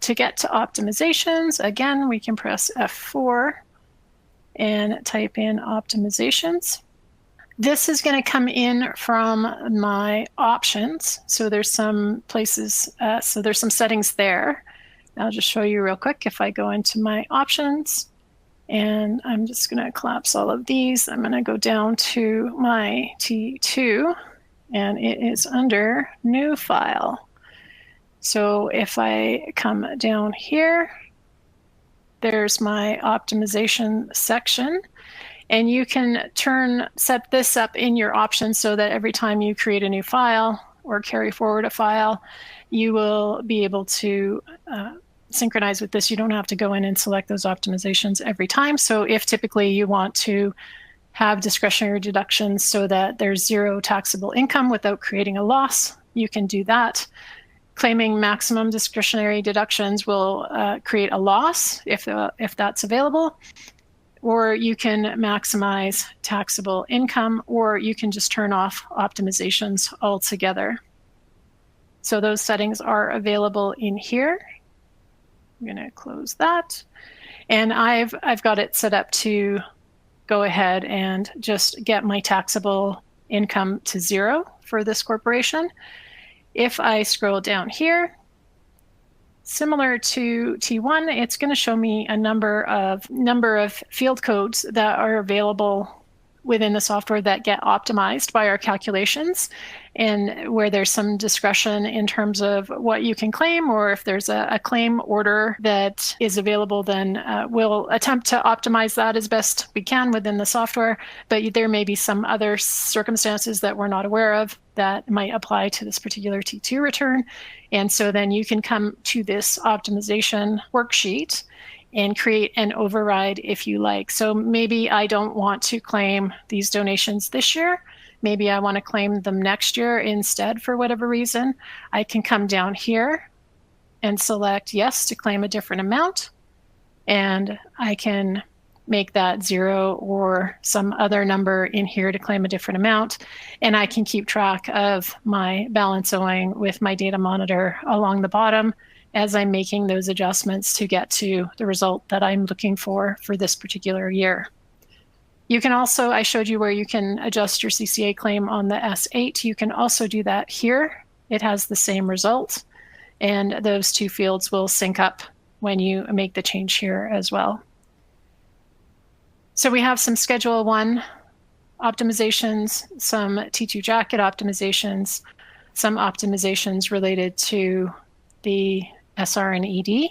To get to optimizations, again, we can press F4 and type in optimizations. This is going to come in from my options. So there's some places, so there's some settings there. I'll just show you real quick. If I go into my options, and I'm just going to collapse all of these. I'm going to go down to my T2, and it is under New File. So if I come down here, there's my optimization section. And you can set this up in your options so that every time you create a new file or carry forward a file, you will be able to synchronize with this. You don't have to go in and select those optimizations every time. So if typically you want to have discretionary deductions so that there's zero taxable income without creating a loss, you can do that. Claiming maximum discretionary deductions will create a loss if that's available. Or you can maximize taxable income, or you can just turn off optimizations altogether. So those settings are available in here. I'm going to close that. And I've got it set up to go ahead and just get my taxable income to zero for this corporation. If I scroll down here, similar to T1, it's going to show me a number of field codes that are available within the software that get optimized by our calculations, and where there's some discretion in terms of what you can claim, or if there's a claim order that is available, then we'll attempt to optimize that as best we can within the software. But there may be some other circumstances that we're not aware of that might apply to this particular T2 return. And so then you can come to this optimization worksheet and create an override if you like. So maybe I don't want to claim these donations this year. Maybe I want to claim them next year instead for whatever reason. I can come down here and select yes to claim a different amount. And I can make that zero or some other number in here to claim a different amount. And I can keep track of my balance owing with my data monitor along the bottom as I'm making those adjustments to get to the result that I'm looking for this particular year. You can also, I showed you where you can adjust your CCA claim on the S8. You can also do that here. It has the same result, and those two fields will sync up when you make the change here as well. So we have some Schedule 1 optimizations, some T2 jacket optimizations, some optimizations related to the SR and ED,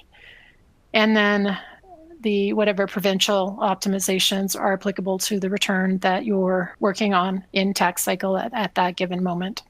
and then the whatever provincial optimizations are applicable to the return that you're working on in TaxCycle at that given moment.